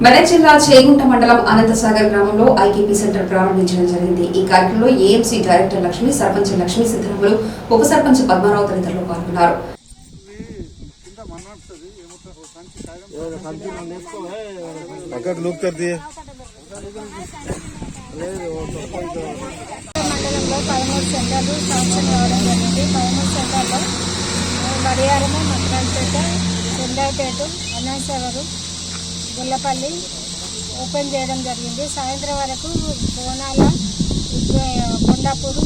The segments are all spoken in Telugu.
మెదక్ జిల్లా చేగుంట మండలం అనంతసాగర్ గ్రామంలో ఐకేపీ సెంటర్ ప్రారంభించడం జరిగింది. ఈ కార్యక్రమంలో ఏఎంసీ డైరెక్టర్ లక్ష్మి, సర్పంచ్ లక్ష్మీ సిద్ధరాములు, ఉప సర్పంచ్ పద్మారావు తదితరులు పాల్గొన్నారు. మండలంలో 13 సెంటర్లు శాంక్షన్ కావడం జరిగింది. 13 సెంటర్లో బడియారము, మక్రాన్పేట, చెందాయిపేట, అన్నాసాగరు, గుల్లపల్లి ఓపెన్ చేయడం జరిగింది. సాయంత్రం వరకు బోనాల, కొండాపూర్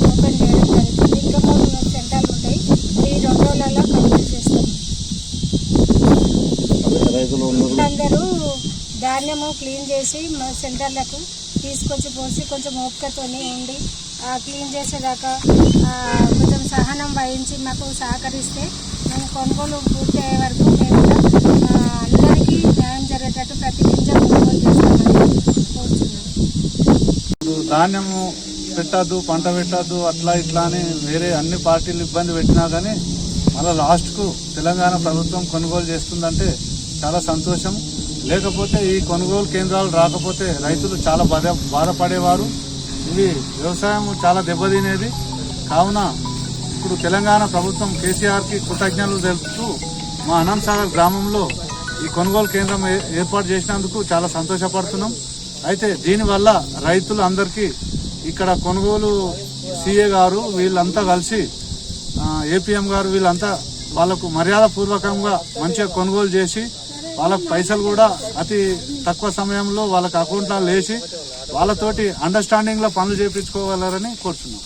ఓపెన్ చేయడం జరుగుతుంది. ఇంకా 3 సెంటర్లు ఉంటాయి. ఈ 2 రోజులలో కంప్లీట్ చేస్తాం. అందరూ ధాన్యము క్లీన్ చేసి మా సెంటర్లకు తీసుకొచ్చి పోసి కొంచెం ఓపికతోని ఉండి క్లీన్ చేసేదాకా కొంచెం సహనం వహించి మాకు సహకరిస్తే మేము కొనుగోలు పూర్తి అయ్యే వరకు మేము అందరికీ న్యాయం జరిగేటట్టు ప్రతి గింజ కొనుగోలు చేస్తామని కోరుతున్నాం. ధాన్యము పెట్టద్దు, పంట పెట్టద్దు, అట్లా ఇట్లా అని వేరే అన్ని పార్టీలు ఇబ్బంది పెట్టినా కానీ మళ్ళీ లాస్ట్కు తెలంగాణ ప్రభుత్వం కొనుగోలు చేస్తుందంటే చాలా సంతోషం. లేకపోతే ఈ కొనుగోలు కేంద్రాలు రాకపోతే రైతులు చాలా బాధపడేవారు. ఇవి వ్యవసాయం చాలా దెబ్బతినేది. కావున ఇప్పుడు తెలంగాణ ప్రభుత్వం కేసీఆర్కి కృతజ్ఞతలు తెలుపుతూ మా అనంతసాగర్ గ్రామంలో ఈ కొనుగోలు కేంద్రం ఏర్పాటు చేసినందుకు చాలా సంతోషపడుతున్నాం. అయితే దీనివల్ల రైతులు అందరికీ ఇక్కడ కొనుగోలు సిఏ గారు వీళ్ళంతా కలిసి ఏపీఎం గారు వీళ్ళంతా వాళ్ళకు మర్యాద పూర్వకంగా మంచిగా కొనుగోలు చేసి వాళ్ళకు పైసలు కూడా అతి తక్కువ సమయంలో వాళ్ళకి అకౌంట్లో వేసి వాళ్ళతోటి అండర్స్టాండింగ్లో పనులు చేయించుకోగలరని కోరుతున్నాం.